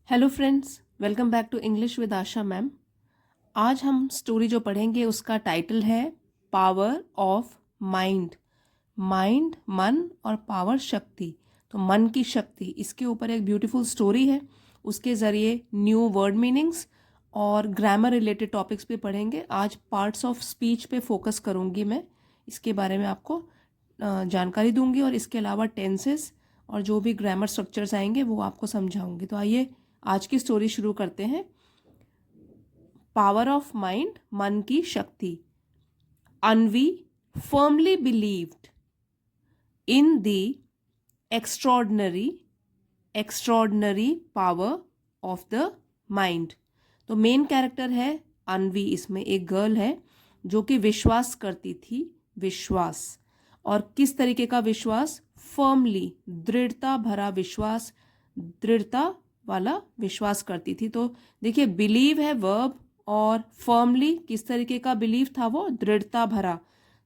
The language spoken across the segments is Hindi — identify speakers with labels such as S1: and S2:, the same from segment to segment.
S1: Hello friends, welcome back to English with Asha ma'am. आज हम स्टोरी जो पढ़ेंगे उसका टाइटल है पावर ऑफ माइंड। माइंड मन और पावर शक्ति। तो मन की शक्ति, इसके ऊपर एक ब्यूटीफुल स्टोरी है। उसके ज़रिए न्यू वर्ड मीनिंग्स और ग्रामर रिलेटेड टॉपिक्स भी पढ़ेंगे। आज पार्ट्स ऑफ स्पीच पे फोकस करूँगी मैं। इसके बारे में आपको जानकारी दूंगी और इसके अलावा टेंसेस और जो भी ग्रामर स्ट्रक्चर्स आएंगे वो आपको समझाऊंगी। तो आइए आज की स्टोरी शुरू करते हैं। पावर ऑफ माइंड, मन की शक्ति। Anvi firmly believed in the extraordinary power of the mind. तो मेन कैरेक्टर है अन्वी, इसमें एक गर्ल है जो कि विश्वास करती थी। विश्वास, और किस तरीके का विश्वास? फर्मली, दृढ़ता भरा विश्वास, दृढ़ता वाला विश्वास करती थी। तो देखिए, बिलीव है वर्ब और फर्मली किस तरीके का बिलीव था? वो दृढ़ता भरा।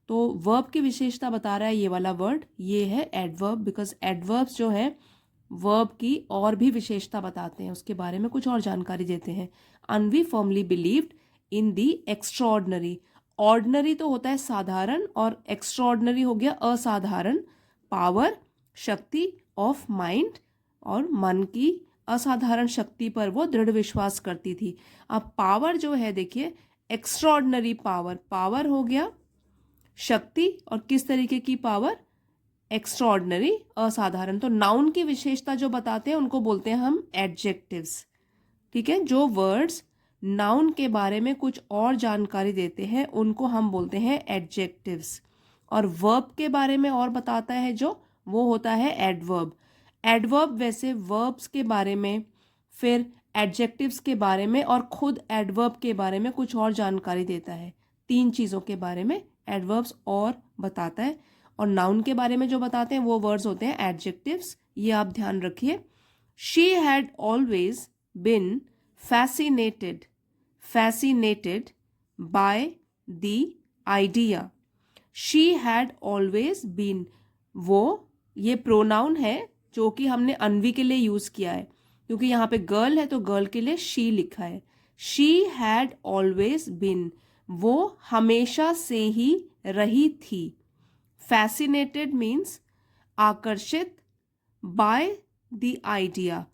S1: तो वर्ब की विशेषता बता रहा है ये वाला वर्ड, ये है एडवर्ब, बिकॉज एडवर्ब्स जो है वर्ब की और भी विशेषता बताते हैं, उसके बारे में कुछ और जानकारी देते हैं। Anvi firmly believed in the extraordinary. Ordinary तो होता है साधारण और एक्स्ट्रॉर्डनरी हो गया असाधारण। पावर शक्ति ऑफ माइंड, और मन की असाधारण शक्ति पर वो दृढ़ विश्वास करती थी। अब पावर जो है, देखिए एक्स्ट्रॉर्डनरी पावर, पावर हो गया शक्ति, और किस तरीके की पावर? एक्स्ट्रॉर्डनरी, असाधारण। तो नाउन की विशेषता जो बताते हैं उनको बोलते हैं हम एडजेक्टिव्स। ठीक है, जो वर्ड्स नाउन के बारे में कुछ और जानकारी देते हैं उनको हम बोलते हैं एडजेक्टिव्स। और वर्ब के बारे में और बताता है जो, वो होता है एडवर्ब। एडवर्ब वैसे वर्ब्स के बारे में, फिर एडजेक्टिव्स के बारे में और खुद एडवर्ब के बारे में कुछ और जानकारी देता है। तीन चीज़ों के बारे में एडवर्ब्स और बताता है। और नाउन के बारे में जो बताते हैं वो वर्ड्स होते हैं एडजेक्टिव्स। ये आप ध्यान रखिए। She had always been fascinated by the idea। She had always been, वो ये प्रोनाउन है जो कि हमने अन्वी के लिए यूज किया है, क्योंकि यहाँ पे गर्ल है तो गर्ल के लिए शी लिखा है। शी हैड ऑलवेज बीन, वो हमेशा से ही रही थी। फैसिनेटेड मीन्स आकर्षित, बाय द आइडिया,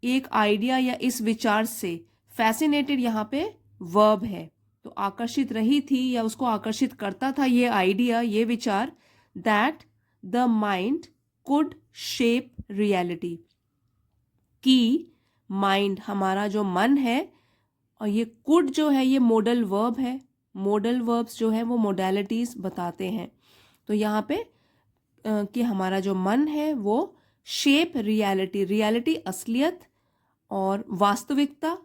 S1: एक आइडिया या इस विचार से। फैसिनेटेड यहाँ पे वर्ब है, तो आकर्षित रही थी या उसको आकर्षित करता था ये आइडिया, ये विचार। That the mind could shape reality, कि माइंड हमारा जो मन है, और ये कुड जो है ये मोडल वर्ब है। मोडल वर्ब्स जो है वो मोडालिटीज बताते हैं। तो यहाँ पे कि हमारा जो मन है वो शेप रियलिटी, रियलिटी असलियत, और वास्तविकता,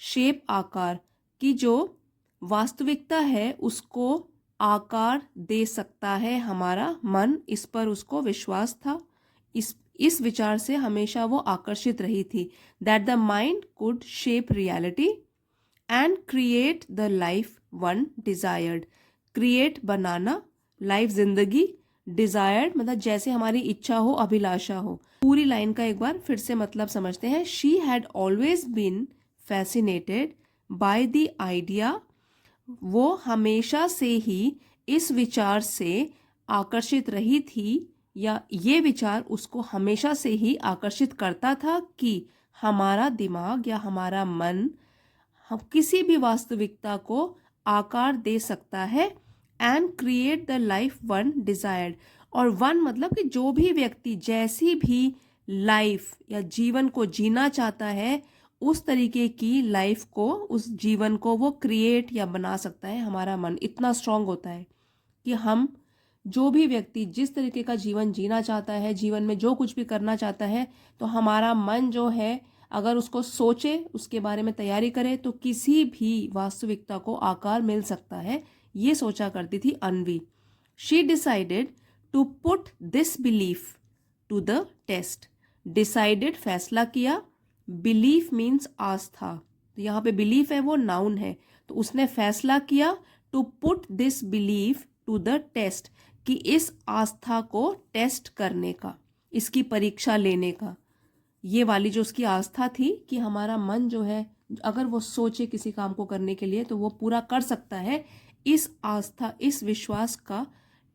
S1: शेप आकार, की जो वास्तविकता है उसको आकार दे सकता है हमारा मन। इस पर उसको विश्वास था, इस विचार से हमेशा वो आकर्षित रही थी। That the mind could shape reality and create the life one desired. Create banana, life जिंदगी, डिजायर्ड मतलब जैसे हमारी इच्छा हो, अभिलाषा हो। पूरी लाइन का एक बार फिर से मतलब समझते हैं। She had always been fascinated by the idea, वो हमेशा से ही इस विचार से आकर्षित रही थी, या ये विचार उसको हमेशा से ही आकर्षित करता था कि हमारा दिमाग या हमारा मन हम किसी भी वास्तविकता को आकार दे सकता है। And create the life one desired, और वन मतलब कि जो भी व्यक्ति जैसी भी लाइफ या जीवन को जीना चाहता है, उस तरीके की लाइफ को, उस जीवन को वो क्रिएट या बना सकता है। हमारा मन इतना स्ट्रांग होता है कि हम, जो भी व्यक्ति जिस तरीके का जीवन जीना चाहता है, जीवन में जो कुछ भी करना चाहता है, तो हमारा मन जो है अगर उसको सोचे, उसके बारे में तैयारी करे, तो किसी भी वास्तविकता को आकार मिल सकता है। ये सोचा करती थी Anvi. She decided to put this belief to the test. Decided फैसला किया, बिलीफ मीन्स आस्था, तो यहाँ पे बिलीफ है वो नाउन है, तो उसने फैसला किया to put this belief to the test, कि इस आस्था को टेस्ट करने का, इसकी परीक्षा लेने का। ये वाली जो उसकी आस्था थी कि हमारा मन जो है अगर वो सोचे किसी काम को करने के लिए तो वो पूरा कर सकता है, इस आस्था इस विश्वास का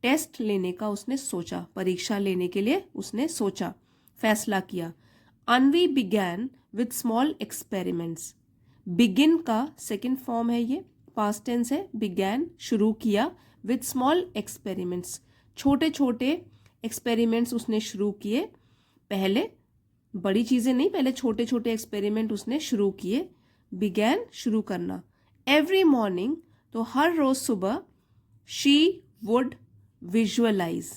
S1: टेस्ट लेने का उसने सोचा, परीक्षा लेने के लिए उसने सोचा, फैसला किया। Anvi began with small experiments. Begin का सेकेंड फॉर्म है, ये पास्ट टेंस है। बिगैन शुरू किया, विथ स्मॉल एक्सपेरिमेंट्स छोटे छोटे एक्सपेरिमेंट्स उसने शुरू किए। पहले बड़ी चीज़ें नहीं, पहले छोटे छोटे एक्सपेरिमेंट उसने शुरू किए। बिगैन शुरू करना। एवरी मॉर्निंग तो हर रोज सुबह शी वुड विजुअलाइज।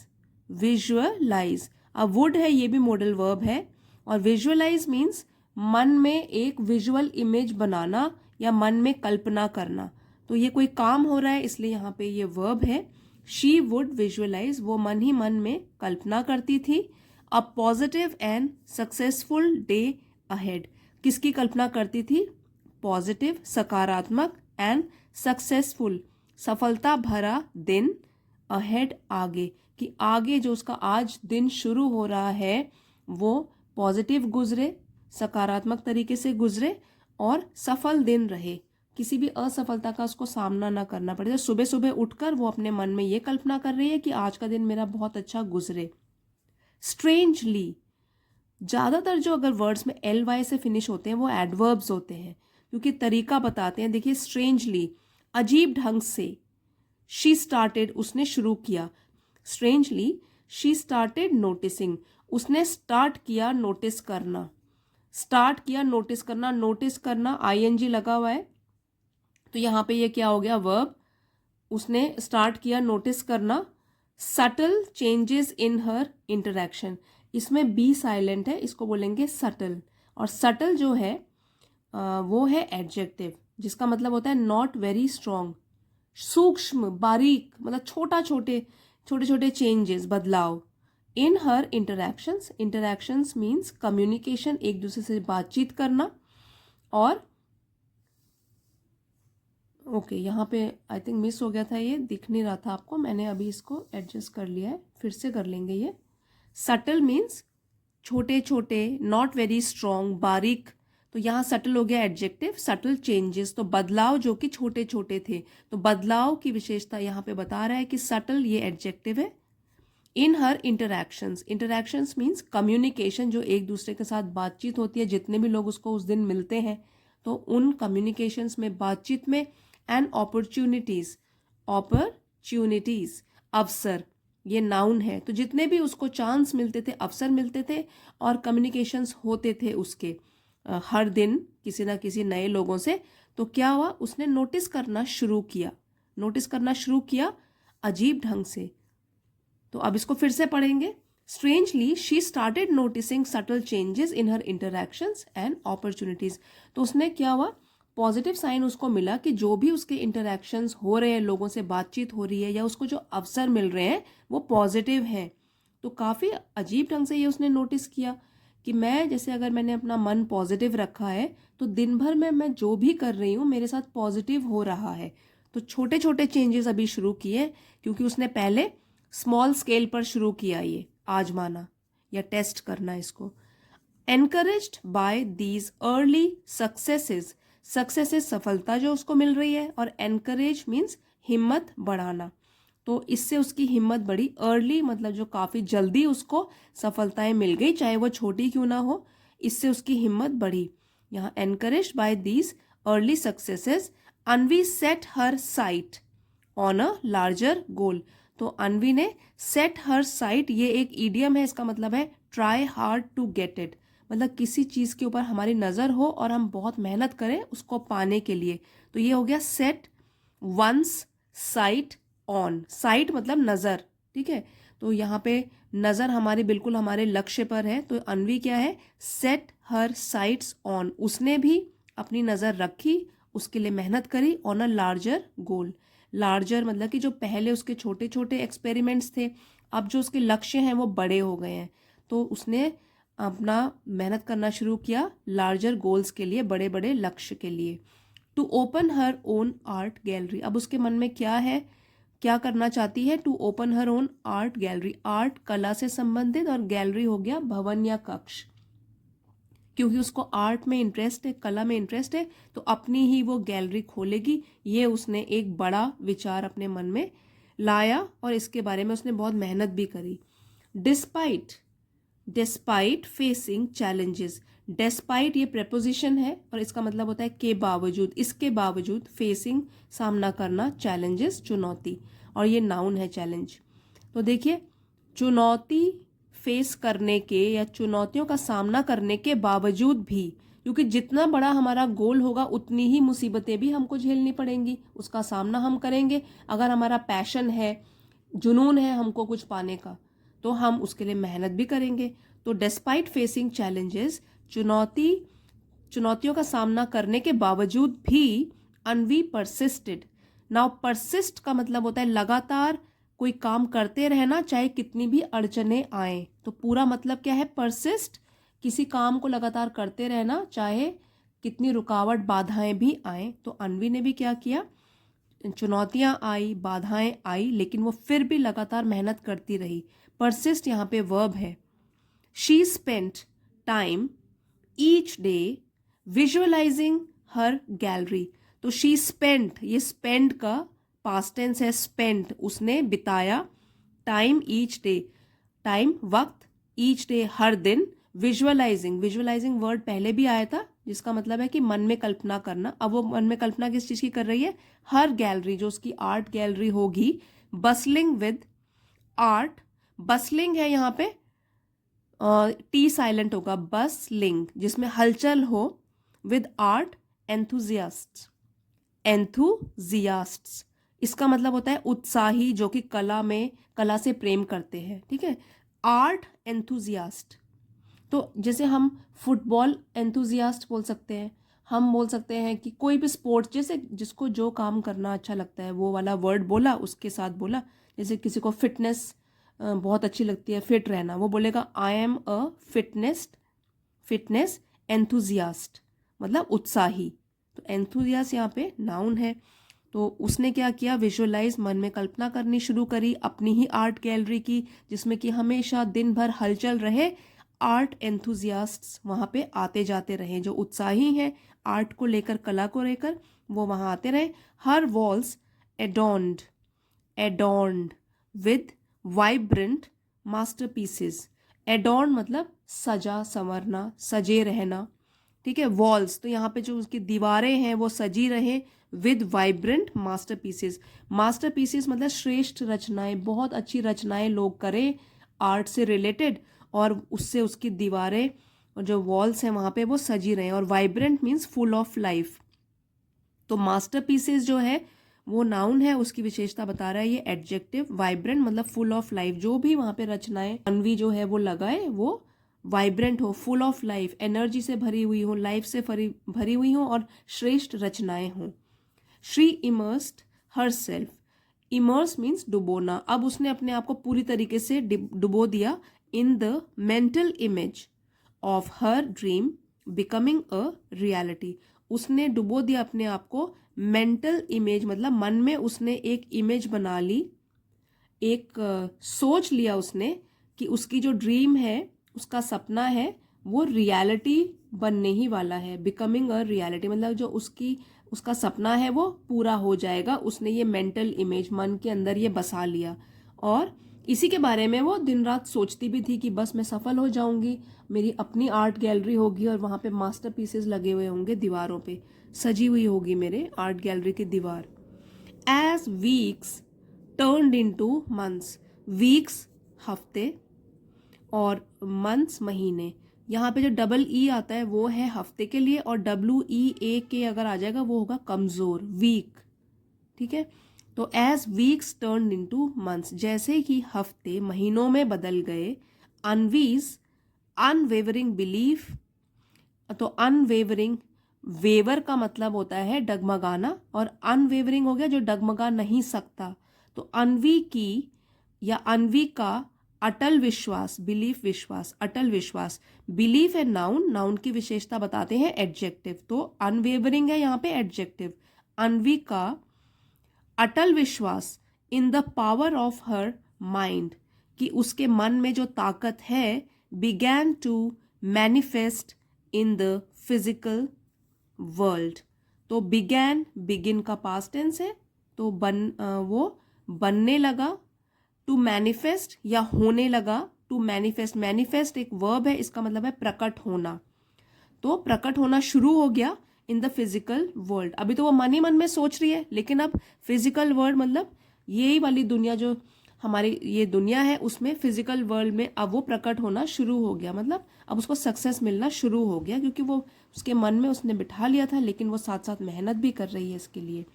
S1: विजुअलाइज, अब वुड है ये भी मॉडल वर्ब है, और विजुअलाइज मीन्स मन में एक विजुअल इमेज बनाना या मन में कल्पना करना। तो ये कोई काम हो रहा है इसलिए यहाँ पे ये वर्ब है। शी वुड विजुअलाइज, वो मन ही मन में कल्पना करती थी। A positive and successful day ahead, किसकी कल्पना करती थी? पॉजिटिव सकारात्मक, एंड सक्सेसफुल सफलता भरा दिन, अहेड आगे, कि आगे जो उसका आज दिन शुरू हो रहा है वो पॉजिटिव गुजरे, सकारात्मक तरीके से गुजरे और सफल दिन रहे, किसी भी असफलता का उसको सामना ना करना पड़े। सुबह सुबह उठकर वो अपने मन में ये कल्पना कर रही है कि आज का दिन मेरा बहुत अच्छा गुजरे। स्ट्रेंजली, ज़्यादातर जो अगर वर्ड्स में एल वाई से फिनिश होते हैं वो एडवर्ब्स होते हैं क्योंकि तरीका बताते हैं। देखिए स्ट्रेंजली, अजीब ढंग से। शी स्टार्टेड, उसने शुरू किया। स्ट्रेंजली शी स्टार्टेड नोटिसिंग, उसने स्टार्ट किया नोटिस करना। स्टार्ट किया नोटिस करना, नोटिस करना आईएनजी लगा हुआ है तो यहाँ पे ये क्या हो गया? वर्ब। उसने स्टार्ट किया नोटिस करना। Subtle changes in her interaction, इसमें बी साइलेंट है, इसको बोलेंगे सटल। और सटल जो है वो है एडजेक्टिव जिसका मतलब होता है नॉट वेरी स्ट्रॉन्ग। सूक्ष्म, बारीक, मतलब छोटे छोटे चेंजेस, बदलाव। इन हर इंटरेक्शंस, इंटरेक्शंस मीन्स कम्युनिकेशन, एक दूसरे से बातचीत करना। और ओके यहाँ पे आई थिंक मिस हो गया था, ये दिख नहीं रहा था आपको, मैंने अभी इसको एडजस्ट कर लिया है, फिर से कर लेंगे ये। सटल मीन्स छोटे छोटे, नॉट वेरी स्ट्रॉन्ग, बारीक, तो यहाँ सटल हो गया एडजेक्टिव। सटल चेंजेस तो बदलाव जो कि छोटे छोटे थे, तो बदलाव की विशेषता यहाँ पे बता रहा है कि सटल ये एडजेक्टिव है। इन हर इंटरैक्शंस, इंटरैक्शंस मीन्स कम्युनिकेशन, जो एक दूसरे के साथ बातचीत होती है, जितने भी लोग उसको उस दिन मिलते हैं तो उन कम्युनिकेशंस में, बातचीत में। एंड अपॉर्चुनिटीज, अपॉर्चुनिटीज अवसर, ये नाउन है, तो जितने भी उसको चांस मिलते थे, अवसर मिलते थे और कम्युनिकेशंस होते थे उसके हर दिन किसी ना किसी नए लोगों से, तो क्या हुआ? उसने नोटिस करना शुरू किया, नोटिस करना शुरू किया अजीब ढंग से। तो अब इसको फिर से पढ़ेंगे। Strangely she started noticing subtle changes in her interactions and opportunities, तो उसने क्या हुआ? पॉजिटिव साइन उसको मिला कि जो भी उसके इंटरैक्शंस हो रहे हैं, लोगों से बातचीत हो रही है या उसको जो अवसर मिल रहे हैं वो पॉजिटिव हैं। तो काफ़ी अजीब ढंग से ये उसने नोटिस किया कि मैं, जैसे अगर मैंने अपना मन पॉजिटिव रखा है तो दिन भर में मैं जो भी कर रही हूँ मेरे साथ पॉजिटिव हो रहा है। तो छोटे छोटे चेंजेस अभी शुरू किए क्योंकि उसने पहले स्मॉल स्केल पर शुरू किया ये आजमाना या टेस्ट करना इसको। Encouraged by these early successes, successes सफलता जो उसको मिल रही है, और एनकरेज मीन्स हिम्मत बढ़ाना, तो इससे उसकी हिम्मत बढ़ी। अर्ली मतलब जो काफ़ी जल्दी उसको सफलताएं मिल गई, चाहे वो छोटी क्यों ना हो, इससे उसकी हिम्मत बढ़ी। यहाँ encouraged by these early successes Anvi set her sight on a larger goal, तो अन्वी ने सेट हर साइट, ये एक ईडियम है, इसका मतलब है try hard to get it, मतलब किसी चीज़ के ऊपर हमारी नज़र हो और हम बहुत मेहनत करें उसको पाने के लिए, तो ये हो गया set once sight on. Sight मतलब नज़र, ठीक है, तो यहाँ पे नज़र हमारी बिल्कुल हमारे लक्ष्य पर है, तो अन्वी क्या है? सेट हर साइट्स ऑन, उसने भी अपनी नज़र रखी, उसके लिए मेहनत करी, on a larger goal. Larger मतलब कि जो पहले उसके छोटे छोटे एक्सपेरिमेंट्स थे, अब जो उसके लक्ष्य हैं वो बड़े हो गए हैं, तो उसने अपना मेहनत करना शुरू किया लार्जर गोल्स के लिए, बड़े बड़े लक्ष्य के लिए। To open her own art gallery, अब उसके मन में क्या है, क्या करना चाहती है? To open her own art gallery, art कला से संबंधित, और गैलरी हो गया भवन या कक्ष। क्योंकि उसको आर्ट में इंटरेस्ट है, कला में इंटरेस्ट है, तो अपनी ही वो गैलरी खोलेगी। ये उसने एक बड़ा विचार अपने मन में लाया और इसके बारे में उसने बहुत मेहनत भी करी। Despite facing challenges. डिस्पाइट ये प्रेपोजिशन है और इसका मतलब होता है के बावजूद, इसके बावजूद, फेसिंग सामना करना, चैलेंजेस चुनौती, और ये नाउन है चैलेंज। तो देखिए, चुनौती फेस करने के या चुनौतियों का सामना करने के बावजूद भी, क्योंकि जितना बड़ा हमारा गोल होगा उतनी ही मुसीबतें भी हमको झेलनी पड़ेंगी, उसका सामना हम करेंगे। अगर हमारा पैशन है, जुनून है हमको कुछ पाने का, तो हम उसके लिए मेहनत भी करेंगे। तो डिस्पाइट फेसिंग चैलेंजेस, चुनौतियों का सामना करने के बावजूद भी अन्वी परसिस्टेड। नाउ परसिस्ट का मतलब होता है लगातार कोई काम करते रहना, चाहे कितनी भी अड़चने आए। तो पूरा मतलब क्या है, परसिस्ट, किसी काम को लगातार करते रहना चाहे कितनी रुकावट बाधाएं भी आए। तो अन्वी ने भी क्या किया, चुनौतियां आई, बाधाएं आई, लेकिन वो फिर भी लगातार मेहनत करती रही। परसिस्ट यहाँ पे वर्ब है। She spent time each day visualising her gallery. तो शी स्पेंट, ये स्पेंड का पास्ट टेंस है, स्पेंट उसने बिताया, टाइम ईच डे टाइम वक्त, ईच डे हर दिन, विजुअलाइजिंग वर्ड पहले भी आया था जिसका मतलब है कि मन में कल्पना करना। अब वो मन में कल्पना किस चीज की कर रही है, हर गैलरी, जो उसकी आर्ट गैलरी होगी। बसलिंग विद आर्ट, बसलिंग है यहाँ पे, टी साइलेंट होगा, बसलिंग जिसमें हलचल हो, विद आर्ट एंथुजियास्ट्स, इसका मतलब होता है उत्साही, जो कि कला से प्रेम करते हैं। ठीक है, आर्ट एंथुजियास्ट। तो जैसे हम फुटबॉल एंथुजियास्ट बोल सकते हैं, हम बोल सकते हैं कि कोई भी स्पोर्ट्स, जैसे जिसको जो काम करना अच्छा लगता है वो वाला वर्ड बोला, उसके साथ बोला। जैसे किसी को फिटनेस बहुत अच्छी लगती है, फिट रहना, वो बोलेगा I am a fitness enthusiast, मतलब उत्साही। तो एंथुजियास्ट यहाँ पे नाउन है। तो उसने क्या किया, विजुअलाइज, मन में कल्पना करनी शुरू करी अपनी ही आर्ट गैलरी की, जिसमें कि हमेशा दिन भर हलचल रहे, आर्ट एंथुजियास्ट्स वहाँ पे आते जाते रहे, जो उत्साही हैं आर्ट को लेकर, कला को लेकर, वो वहाँ आते रहे। हर वॉल्स एडॉर्न्ड विद वाइब्रेंट मास्टरपीसेस। एडॉर्न मतलब सजा संवरना, सजे रहना। ठीक है, वॉल्स, तो यहाँ पे जो उसकी दीवारें हैं वो सजी रहे विद वाइब्रेंट मास्टरपीसेस। मास्टरपीसेस मतलब श्रेष्ठ रचनाएं, बहुत अच्छी रचनाएं लोग करें आर्ट से रिलेटेड, और उससे उसकी दीवारें और जो वॉल्स हैं वहाँ पे वो सजी रहे हैं। और vibrant means full of life. तो मास्टरपीसेस जो है वो नाउन है, उसकी विशेषता बता रहा है ये एडजेक्टिव। वाइब्रेंट मतलब फुल ऑफ लाइफ, जो भी वहाँ पे रचनाएं अन्वी जो है वो लगाए वो वाइब्रेंट हो, फुल ऑफ लाइफ, एनर्जी से भरी हुई हो, लाइफ से भरी हुई हो, और श्रेष्ठ रचनाएं हों। She immersed herself, immerse means डुबोना, अब उसने अपने आप को पूरी तरीके से डुबो दिया, in the mental image of her dream becoming a reality. उसने डुबो दिया अपने आप को, मेंटल इमेज मतलब मन में उसने एक इमेज बना ली, एक सोच लिया उसने कि उसकी जो ड्रीम है, उसका सपना है, वो रियलिटी बनने ही वाला है। बिकमिंग अ रियलिटी मतलब जो उसका सपना है वो पूरा हो जाएगा। उसने ये मेंटल इमेज मन के अंदर ये बसा लिया, और इसी के बारे में वो दिन रात सोचती भी थी कि बस मैं सफल हो जाऊंगी, मेरी अपनी आर्ट गैलरी होगी और वहाँ पे मास्टरपीसेस लगे हुए होंगे, दीवारों पे सजी हुई होगी मेरे आर्ट गैलरी की दीवार। As weeks turned into months, weeks हफ्ते और मंथ्स महीने। यहाँ पे जो डबल ई आता है वो है हफ्ते के लिए, और WEAK अगर आ जाएगा वो होगा कमजोर, वीक। ठीक है, तो as weeks turn into months, जैसे ही हफ्ते महीनों में बदल गए, अनवीज अनवेवरिंग बिलीफ। तो अनवेवरिंग, वेवर का मतलब होता है डगमगाना, और अनवेवरिंग हो गया जो डगमगा नहीं सकता। तो अनवी की या अनवी का अटल विश्वास, बिलीफ विश्वास, अटल विश्वास। बिलीफ है नाउन, नाउन की विशेषता बताते हैं एडजेक्टिव, तो अनवेवरिंग है यहाँ पे एडजेक्टिव। अनवी का अटल विश्वास in the power of her mind, कि उसके मन में जो ताकत है, began to manifest in the physical world. तो began, begin का past tense है, तो वो बनने लगा, to manifest या होने लगा, to manifest, manifest एक verb है, इसका मतलब है प्रकट होना, तो प्रकट होना शुरू हो गया इन द फिजिकल वर्ल्ड। अभी तो वो मन ही मन में सोच रही है, लेकिन अब फिजिकल वर्ल्ड मतलब यही वाली दुनिया जो हमारी ये दुनिया है उसमें फिजिकल वर्ल्ड में अब वो प्रकट होना शुरू हो गया, मतलब अब उसको सक्सेस मिलना शुरू हो गया, क्योंकि वो उसके मन में उसने बिठा लिया था, लेकिन वो साथ साथ मेहनत भी कर रही है इसके लिए।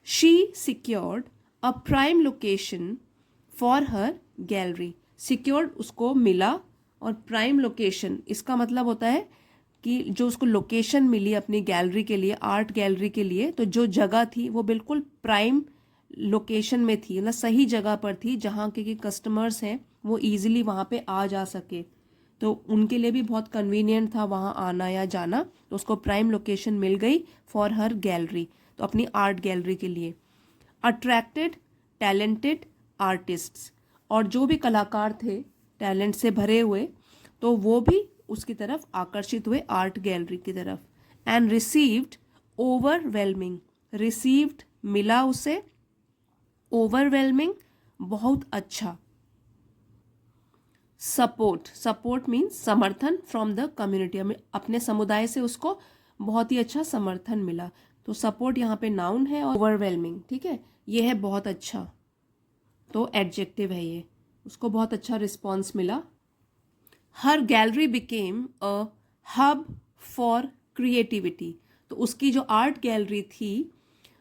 S1: She secured a prime location for her gallery. Secured उसको मिला, और प्राइम लोकेशन इसका मतलब होता है कि जो उसको लोकेशन मिली अपनी गैलरी के लिए, आर्ट गैलरी के लिए, तो जो जगह थी वो बिल्कुल प्राइम लोकेशन में थी, मतलब सही जगह पर थी, जहाँ के कस्टमर्स हैं वो इजीली वहाँ पे आ जा सके, तो उनके लिए भी बहुत कन्वीनियंट था वहाँ आना या जाना, तो उसको प्राइम लोकेशन मिल गई फॉर हर गैलरी, तो अपनी आर्ट गैलरी के लिए। अट्रैक्टेड टैलेंटेड आर्टिस्ट्स, और जो भी कलाकार थे टैलेंट से भरे हुए, तो वो भी उसकी तरफ आकर्षित हुए, आर्ट गैलरी की तरफ। एंड रिसीव्ड ओवरवेलमिंग, रिसीव्ड मिला उसे, ओवरवेलमिंग बहुत अच्छा, सपोर्ट, सपोर्ट मीन्स समर्थन, फ्रॉम द कम्युनिटी, अपने समुदाय से उसको बहुत ही अच्छा समर्थन मिला, तो सपोर्ट यहाँ पे नाउन है और ओवरवेलमिंग, ठीक है, ये है बहुत अच्छा, तो एडजेक्टिव है ये, उसको बहुत अच्छा रिस्पॉन्स मिला। Her gallery became a hub for creativity, तो उसकी जो आर्ट गैलरी थी,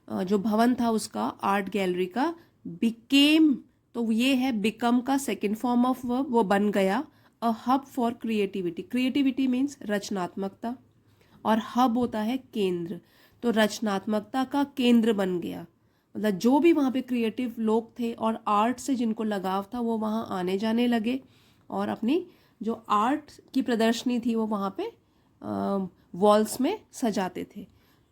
S1: जो भवन था उसका आर्ट गैलरी का, बिकेम, तो ये है बिकम का सेकेंड फॉर्म ऑफ वर्ब, वो बन गया अ hub for creativity. Creativity means रचनात्मकता, और हब होता है केंद्र, तो रचनात्मकता का केंद्र बन गया, मतलब जो भी वहाँ पे क्रिएटिव लोग थे और आर्ट से जिनको लगाव था वो वहाँ आने जाने लगे, और अपनी जो आर्ट की प्रदर्शनी थी वो वहाँ पे वॉल्स में सजाते थे।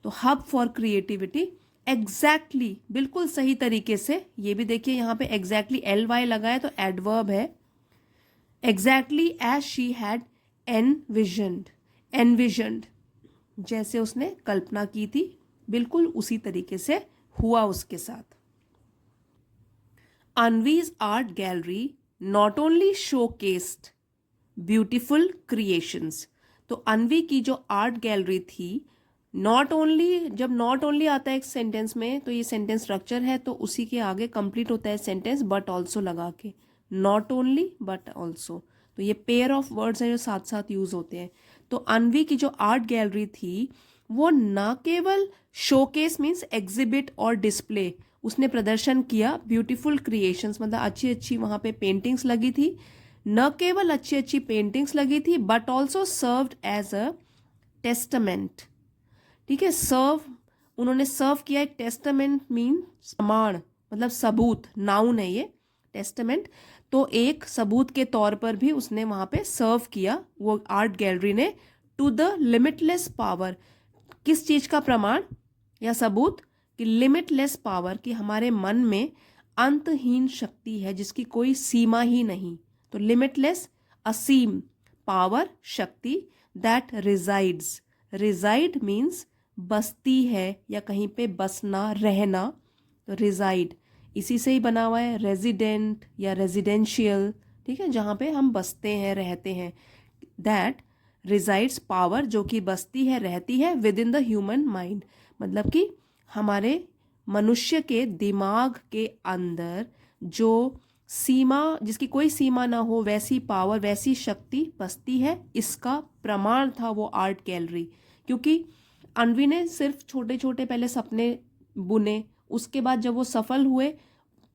S1: तो हब फॉर क्रिएटिविटी, एग्जैक्टली बिल्कुल सही तरीके से, ये भी देखिए यहाँ पे एग्जैक्टली LY लगा है तो एडवर्ब है, एग्जैक्टली एज शी हैड एनविजन्ड, एनविजन्ड जैसे उसने कल्पना की थी, बिल्कुल उसी तरीके से हुआ उसके साथ। Anvi's art gallery not only showcased beautiful creations, तो अनवी की जो आर्ट गैलरी थी, नॉट ओनली, जब नॉट ओनली आता है एक सेंटेंस में तो ये सेंटेंस स्ट्रक्चर है, तो उसी के आगे कंप्लीट होता है सेंटेंस बट ऑल्सो लगा के, नॉट ओनली बट ऑल्सो, तो ये पेयर ऑफ वर्ड्स हैं जो साथ साथ यूज होते हैं। तो अनवी की जो आर्ट गैलरी थी वो ना केवल शोकेस मीन्स एग्जिबिट और डिस्प्ले, उसने प्रदर्शन किया ब्यूटीफुल क्रिएशंस, मतलब अच्छी अच्छी वहाँ पे पेंटिंग्स लगी थी, न केवल अच्छी अच्छी पेंटिंग्स लगी थी but also served as a testament, ठीक है, सर्व, उन्होंने सर्व किया, एक टेस्टामेंट मीन प्रमाण, मतलब सबूत, नाउन है ये टेस्टामेंट, तो एक सबूत के तौर पर भी उसने वहाँ पे सर्व किया वो आर्ट गैलरी ने, टू द लिमिटलेस पावर, किस चीज़ का प्रमाण या सबूत, कि लिमिटलेस पावर, कि हमारे मन में अंतहीन शक्ति है जिसकी कोई सीमा ही नहीं, तो लिमिटलेस असीम, पावर शक्ति, दैट रिजाइड्स, रिजाइड मीन्स बसती है या कहीं पे बसना रहना, तो रिजाइड इसी से ही बना हुआ है, रेजिडेंट या रेजिडेंशियल, ठीक है, जहाँ पे हम बसते हैं रहते हैं, दैट रिजाइड्स पावर, जो कि बसती है रहती है with in the human mind, मतलब कि हमारे मनुष्य के दिमाग के अंदर जो सीमा, जिसकी कोई सीमा ना हो, वैसी पावर वैसी शक्ति बसती है, इसका प्रमाण था वो आर्ट गैलरी, क्योंकि अनवी ने सिर्फ छोटे छोटे पहले सपने बुने, उसके बाद जब वो सफल हुए,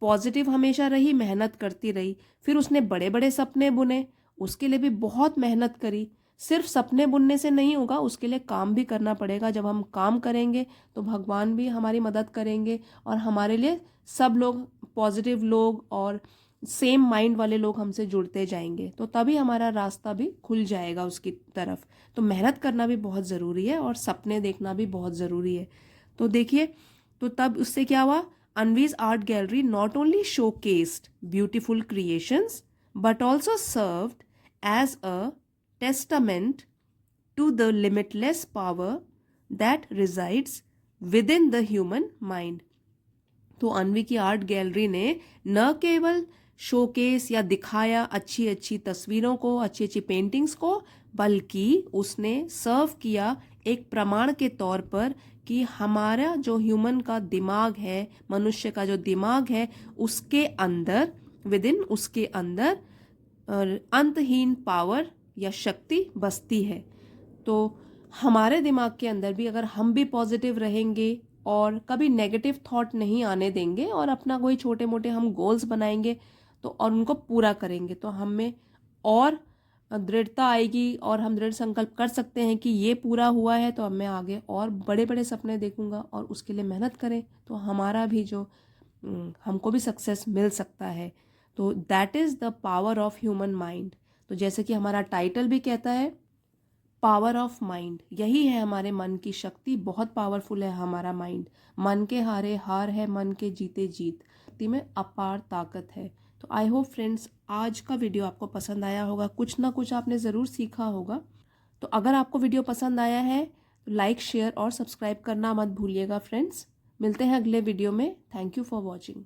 S1: पॉजिटिव हमेशा रही, मेहनत करती रही, फिर उसने बड़े बड़े सपने बुने, उसके लिए भी बहुत मेहनत करी, सिर्फ सपने बुनने से नहीं होगा, उसके लिए काम भी करना पड़ेगा, जब हम काम करेंगे तो भगवान भी हमारी मदद करेंगे, और हमारे लिए सब लोग पॉजिटिव लोग और सेम माइंड वाले लोग हमसे जुड़ते जाएंगे, तो तभी हमारा रास्ता भी खुल जाएगा उसकी तरफ, तो मेहनत करना भी बहुत ज़रूरी है और सपने देखना भी बहुत ज़रूरी है। तो देखिए, तो तब उससे क्या हुआ, Anvi's art gallery not only showcased beautiful creations but also served as a testament to the limitless power that resides within the human mind. तो अन्वी की आर्ट गैलरी ने न केवल शोकेस या दिखाया अच्छी अच्छी तस्वीरों को, अच्छी अच्छी पेंटिंग्स को, बल्कि उसने सर्व किया एक प्रमाण के तौर पर कि हमारा जो ह्यूमन का दिमाग है, मनुष्य का जो दिमाग है, उसके अंदर, विदिन उसके अंदर अंतहीन पावर या शक्ति बसती है। तो हमारे दिमाग के अंदर भी अगर हम भी पॉजिटिव रहेंगे और कभी नेगेटिव थॉट नहीं आने देंगे और अपना कोई छोटे मोटे हम गोल्स बनाएंगे तो और उनको पूरा करेंगे, तो हमें और दृढ़ता आएगी और हम दृढ़ संकल्प कर सकते हैं कि ये पूरा हुआ है तो अब मैं आगे और बड़े बड़े सपने देखूंगा और उसके लिए मेहनत करें तो हमारा भी जो हमको भी सक्सेस मिल सकता है। तो that is the power of human mind. तो जैसे कि हमारा टाइटल भी कहता है, पावर ऑफ माइंड, यही है हमारे मन की शक्ति। बहुत पावरफुल है हमारा माइंड। मन के हारे हार है, मन के जीते जीत, में अपार ताकत है। तो आई होप फ्रेंड्स आज का वीडियो आपको पसंद आया होगा, कुछ ना कुछ आपने ज़रूर सीखा होगा। तो अगर आपको वीडियो पसंद आया है तो लाइक, शेयर और सब्सक्राइब करना मत भूलिएगा फ्रेंड्स। मिलते हैं अगले वीडियो में। Thank you for watching.